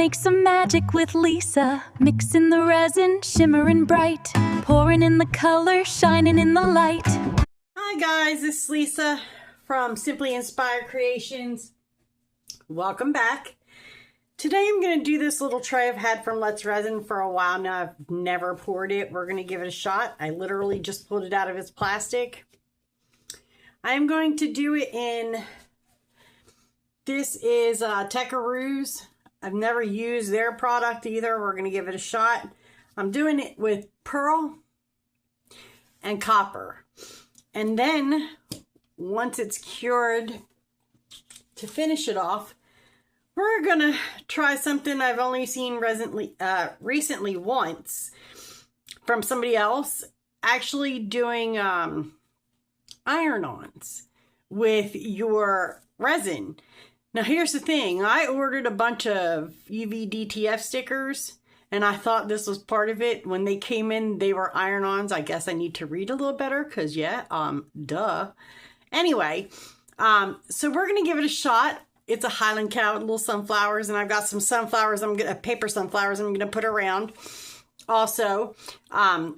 make some magic with Lisa. Mixing the resin, shimmering bright. Pouring in the color, shining in the light. Hi guys, this is Lisa from Simply Inspired Creations. Welcome back. Today I'm going to do this little tray I've had from Let's Resin for a while now. I've never poured it. We're going to give it a shot. I literally just pulled it out of its plastic. I'm going to do it in, this is Techarooz. I've never used their product either. We're going to give it a shot. I'm doing it with pearl and copper. And then once it's cured, to finish it off, we're going to try something I've only seen recently once from somebody else, actually doing iron-ons with your resin. Now here's the thing, I ordered a bunch of UV DTF stickers and I thought this was part of it. When they came in, they were iron-ons. I guess I need to read a little better because duh. Anyway, so we're gonna give it a shot. It's a Highland cow with little sunflowers, and I've got some sunflowers, paper sunflowers I'm gonna put around. Also, I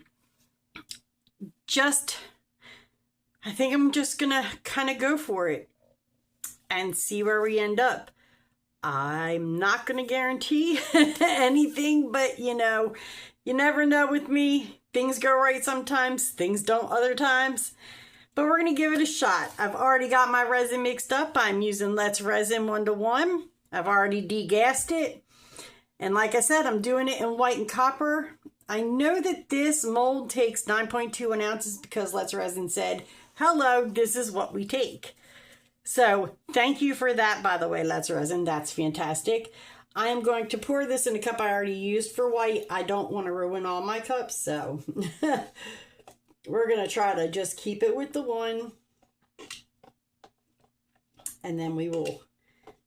think I'm just gonna kind of go for it and see where we end up. I'm not gonna guarantee anything, but you know, you never know with me. Things go right sometimes, things don't other times. But we're gonna give it a shot. I've already got my resin mixed up. I'm using Let's Resin 1:1. I've already degassed it. And like I said, I'm doing it in white and copper. I know that this mold takes 9.21 ounces because Let's Resin said, hello, this is what we take. So thank you for that, by the way, Let's Resin. That's fantastic. I am going to pour this in a cup I already used for white. I don't want to ruin all my cups, so we're going to try to just keep it with the one. And then we will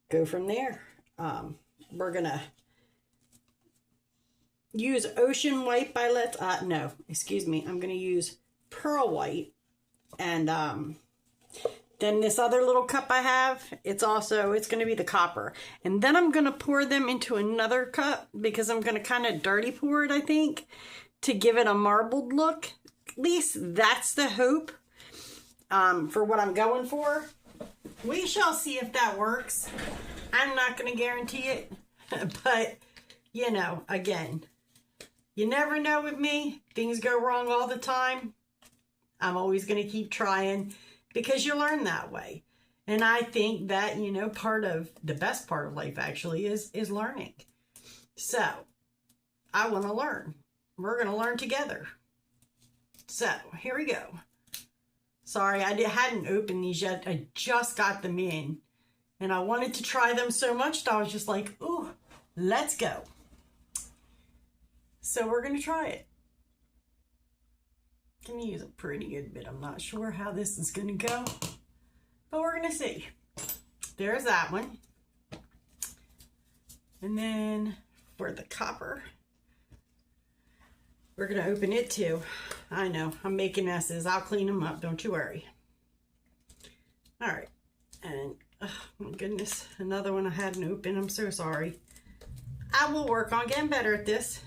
go from there. We're going to use Ocean White by I'm going to use Pearl White. And then this other little cup I have, it's going to be the copper. And then I'm going to pour them into another cup because I'm going to kind of dirty pour it, I think, to give it a marbled look. At least that's the hope for what I'm going for. We shall see if that works. I'm not going to guarantee it. But, you know, again, you never know with me. Things go wrong all the time. I'm always going to keep trying because you learn that way. And I think that, you know, the best part of life actually is learning. So I want to learn. We're going to learn together. So here we go. Sorry, I hadn't opened these yet. I just got them in and I wanted to try them so much that I was just like, ooh, let's go. So we're going to try it. Can use a pretty good bit. I'm not sure how this is going to go, but we're going to see. There's that one. And then for the copper, we're going to open it too. I know, I'm making messes. I'll clean them up. Don't you worry. All right. And, oh my goodness, another one I hadn't opened. I'm so sorry. I will work on getting better at this.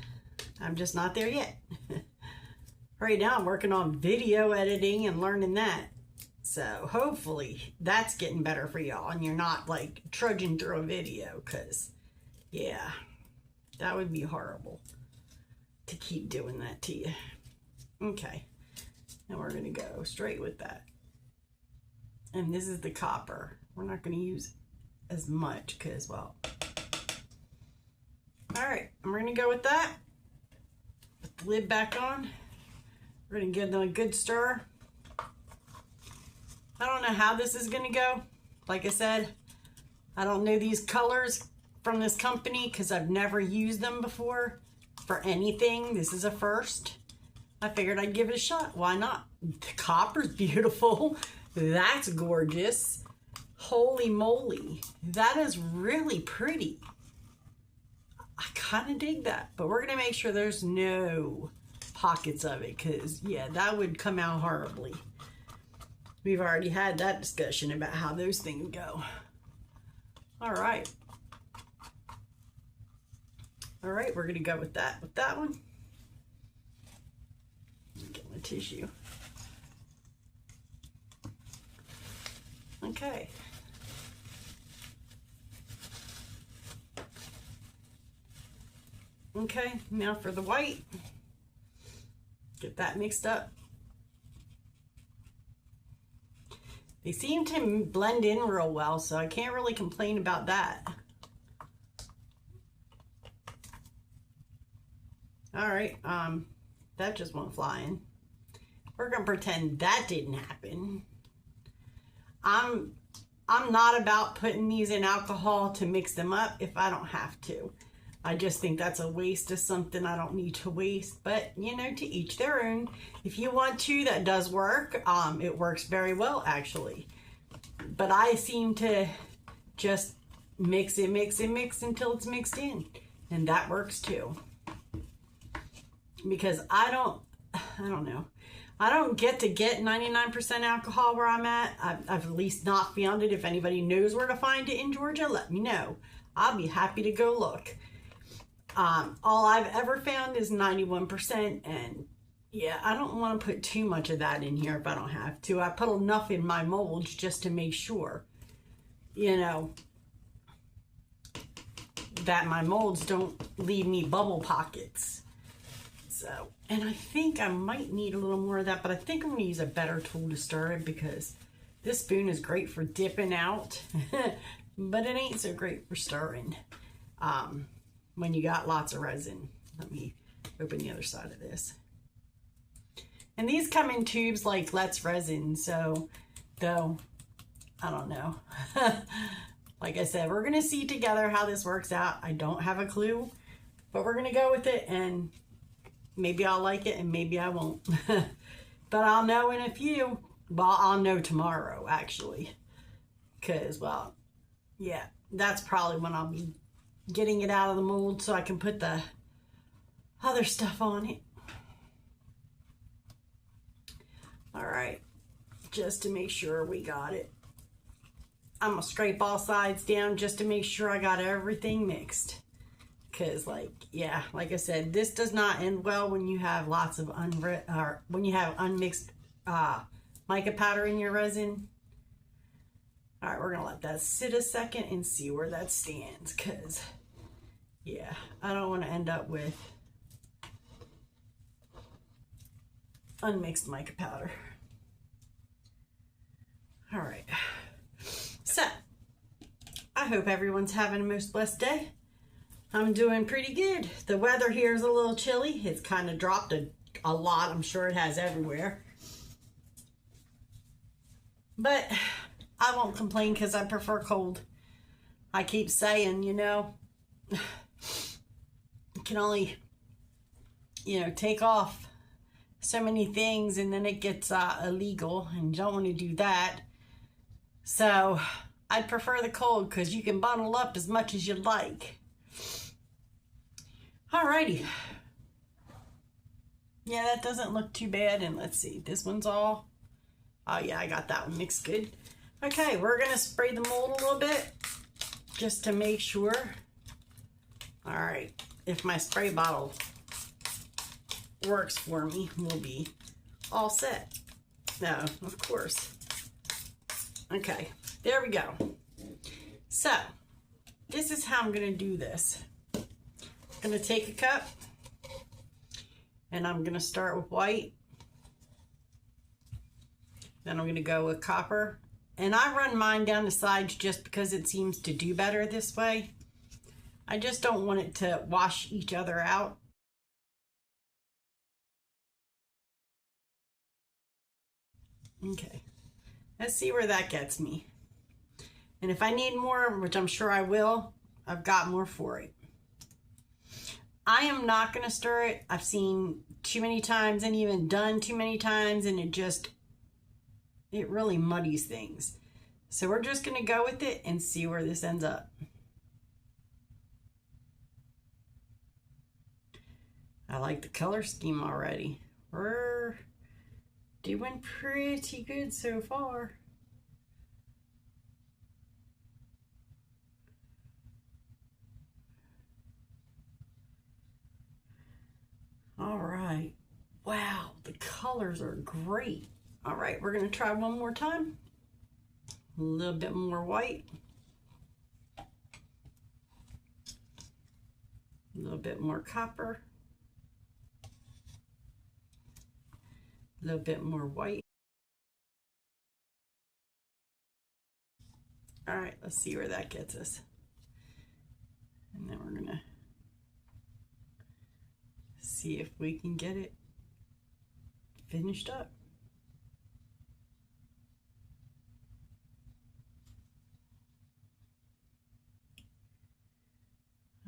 I'm just not there yet. Right now I'm working on video editing and learning that. So hopefully that's getting better for y'all and you're not like trudging through a video because, yeah, that would be horrible to keep doing that to you. Okay, now we're going to go straight with that. And this is the copper. We're not going to use as much because, well, all right, I'm going to go with that. Put the lid back on. We're going to give them a good stir. I don't know how this is going to go. Like I said, I don't know these colors from this company because I've never used them before for anything. This is a first. I figured I'd give it a shot. Why not? The copper's beautiful. That's gorgeous. Holy moly. That is really pretty. I kind of dig that. But we're going to make sure there's no pockets of it because, yeah, that would come out horribly. We've already had that discussion about how those things go. All right. All right, we're gonna go with that one. Get my tissue. Okay. Okay, now for the white. Get that mixed up. They seem to blend in real well, so I can't really complain about that. All right, that just went flying. We're gonna pretend that didn't happen. I'm not about putting these in alcohol to mix them up if I don't have to. I just think that's a waste of something I don't need to waste, but you know, to each their own. If you want to, that does work. It works very well actually. But I seem to just mix it, mix it, mix until it's mixed in. And that works too. Because I don't know. I don't get 99% alcohol where I'm at. I've at least not found it. If anybody knows where to find it in Georgia, let me know. I'll be happy to go look. All I've ever found is 91%, and yeah, I don't want to put too much of that in here if I don't have to. I put enough in my molds just to make sure, you know, that my molds don't leave me bubble pockets. So, and I think I might need a little more of that, but I think I'm going to use a better tool to stir it because this spoon is great for dipping out, but it ain't so great for stirring. When you got lots of resin. Let me open the other side of this. And these come in tubes like Let's Resin, so though, I don't know. Like I said, we're gonna see together how this works out. I don't have a clue, but we're gonna go with it, and maybe I'll like it and maybe I won't. But I'll know in a few. Well, I'll know tomorrow actually, because, well, yeah, that's probably when I'll be getting it out of the mold so I can put the other stuff on it. All right, just to make sure we got it. I'm gonna scrape all sides down just to make sure I got everything mixed. Cause like, yeah, like I said, this does not end well when you have lots of unmixed mica powder in your resin. All right, we're gonna let that sit a second and see where that stands, cause yeah, I don't want to end up with unmixed mica powder. All right, so I hope everyone's having a most blessed day. I'm doing pretty good. The weather here is a little chilly. It's kind of dropped a lot. I'm sure it has everywhere. But I won't complain because I prefer cold. I keep saying, you know, you can only, you know, take off so many things and then it gets illegal, and you don't want to do that. So I'd prefer the cold because you can bundle up as much as you like. Alrighty. Yeah, that doesn't look too bad. And let's see, this one's all, oh yeah, I got that one mixed good. Okay, we're gonna spray the mold a little bit just to make sure. All right, if my spray bottle works for me, we'll be all set. No, of course. Okay, there we go. So this is how I'm gonna do this. I'm gonna take a cup and I'm gonna start with white. Then I'm gonna go with copper. And I run mine down the sides just because it seems to do better this way. I just don't want it to wash each other out. Okay, let's see where that gets me. And if I need more, which I'm sure I will, I've got more for it. I am not going to stir it. I've seen too many times and even done too many times, and it really muddies things. So we're just going to go with it and see where this ends up. I like the color scheme already. We're doing pretty good so far. colors are great. All right, we're gonna try one more time. A little bit more white. A little bit more copper. A little bit more white. All right, let's see where that gets us. And then we're gonna see if we can get it finished up.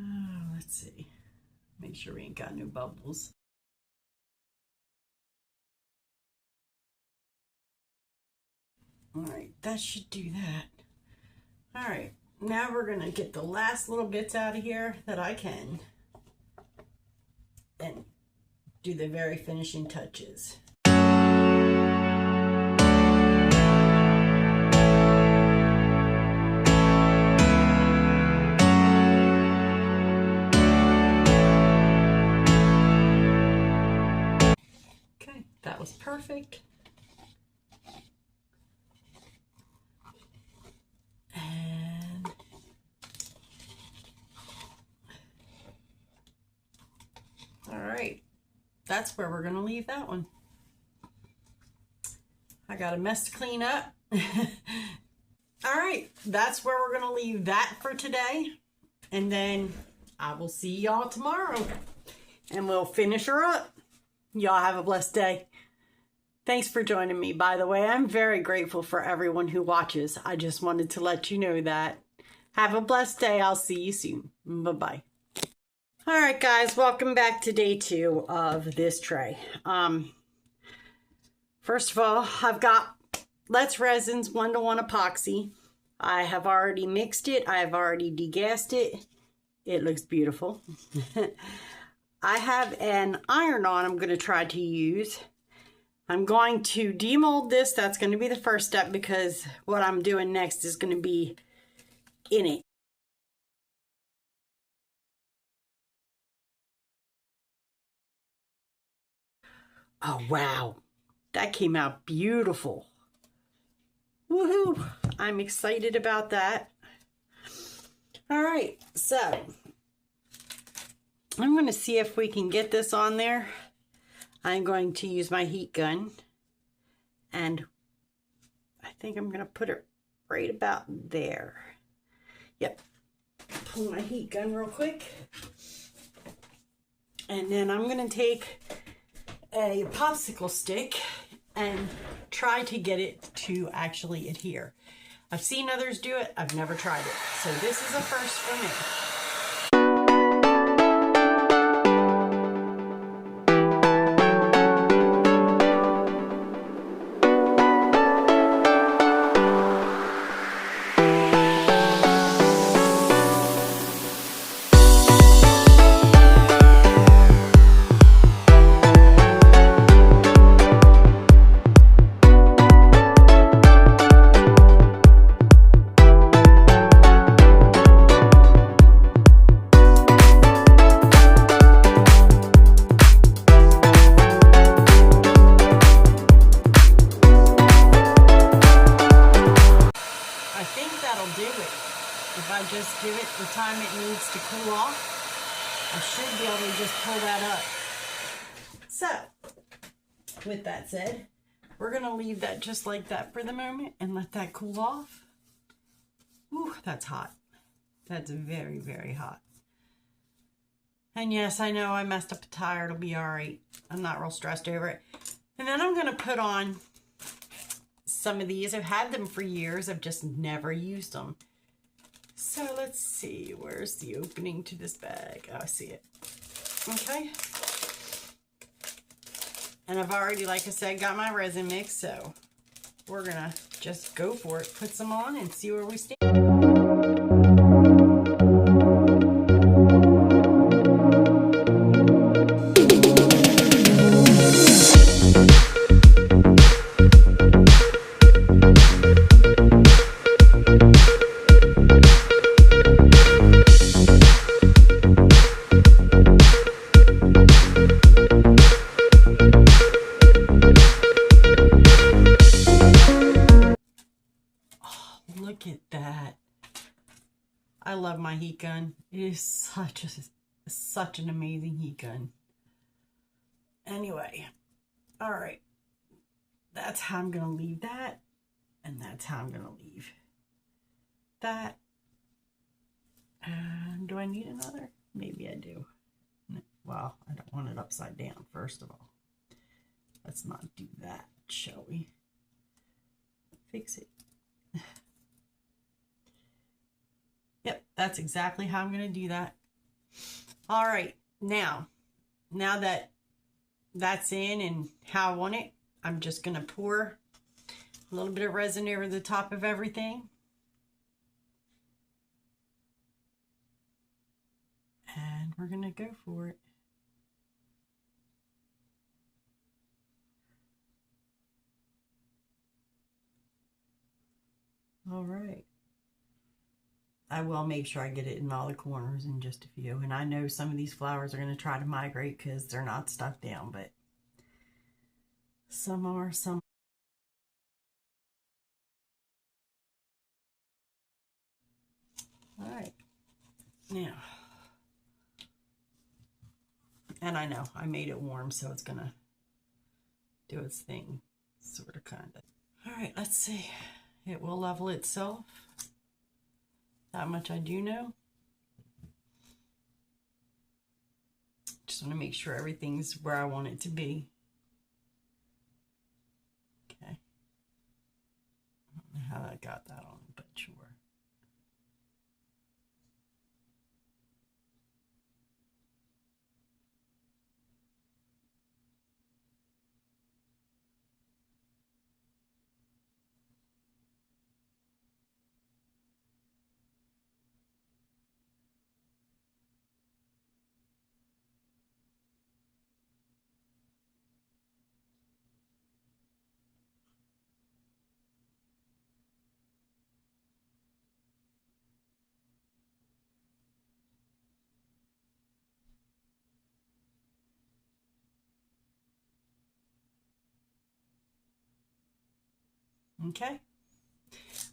Oh, let's see. Make sure we ain't got no bubbles. All right, that should do that. All right, now we're gonna get the last little bits out of here that I can and do the very finishing touches. Okay, that was perfect. That's where we're gonna leave that one. I got a mess to clean up. All right, that's where we're gonna leave that for today. And then I will see y'all tomorrow and we'll finish her up. Y'all have a blessed day. Thanks for joining me, by the way. I'm very grateful for everyone who watches. I just wanted to let you know that. Have a blessed day. I'll see you soon. Bye-bye. All right, guys, welcome back to day 2 of this tray. First of all, I've got Let's Resin's 1-to-1 epoxy. I have already mixed it. I have already degassed it. It looks beautiful. I have an iron-on I'm going to try to use. I'm going to demold this. That's going to be the first step because what I'm doing next is going to be in it. Oh, wow. That came out beautiful. Woohoo. I'm excited about that. All right. So I'm going to see if we can get this on there. I'm going to use my heat gun. And I think I'm going to put it right about there. Yep. Pull my heat gun real quick. And then I'm going to take a popsicle stick and try to get it to actually adhere. I've seen others do it. I've never tried it. So this is a first for me. Just give it the time it needs to cool off. I should be able to just pull that up. So, with that said, we're going to leave that just like that for the moment and let that cool off. Ooh, that's hot. That's very, very hot. And yes, I know I messed up a tire. It'll be all right. I'm not real stressed over it. And then I'm going to put on some of these. I've had them for years. I've just never used them. So let's see, where's the opening to this bag? Oh, I see it. Okay. And I've already, like I said, got my resin mix, so we're gonna just go for it, put some on and see where we stand. Look at that. I love my heat gun. It is such an amazing heat gun. Anyway, all right. That's how I'm going to leave that. And that's how I'm going to leave that. And do I need another? Maybe I do. Well, I don't want it upside down, first of all. Let's not do that, shall we? Fix it. Yep, that's exactly how I'm going to do that. All right, now that that's in and how I want it, I'm just going to pour a little bit of resin over the top of everything. And we're going to go for it. All right. I will make sure I get it in all the corners in just a few. And I know some of these flowers are going to try to migrate because they're not stuck down, but some are, some. All right. Now, and I know I made it warm, so it's going to do its thing, sort of, kind of. All right, let's see. It will level itself. That much I do know. Just want to make sure everything's where I want it to be. Okay. I don't know how I got that on, but sure. Okay,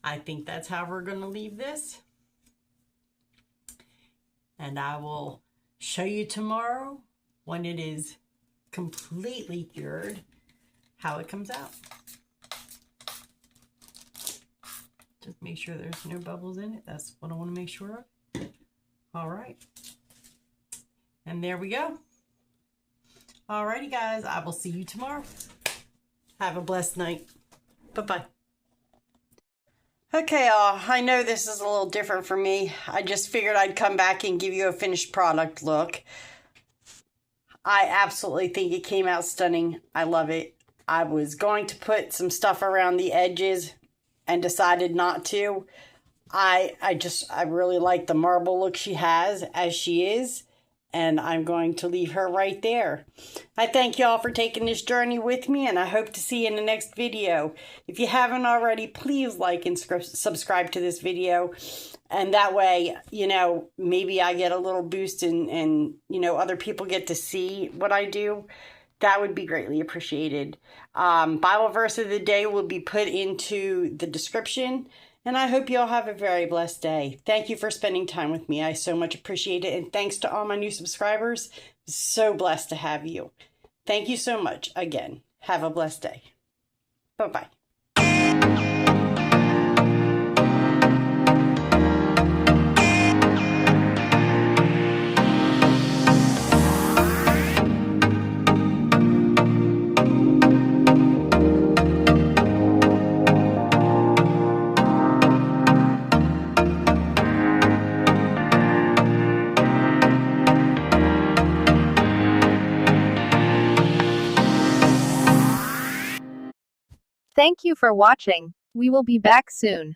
I think that's how we're going to leave this. And I will show you tomorrow when it is completely cured how it comes out. Just make sure there's no bubbles in it. That's what I want to make sure of. All right. And there we go. Alrighty, guys. I will see you tomorrow. Have a blessed night. Bye-bye. Okay, I know this is a little different for me. I just figured I'd come back and give you a finished product look. I absolutely think it came out stunning. I love it. I was going to put some stuff around the edges and decided not to. I really like the marble look she has as she is. And I'm going to leave her right there. I thank y'all for taking this journey with me, and I hope to see you in the next video. If you haven't already, please like and subscribe to this video. And that way, you know, maybe I get a little boost and you know, other people get to see what I do. That would be greatly appreciated. Bible verse of the day will be put into the description. And I hope you all have a very blessed day. Thank you for spending time with me. I so much appreciate it. And thanks to all my new subscribers. So blessed to have you. Thank you so much. Again, have a blessed day. Bye-bye. Thank you for watching. We will be back soon.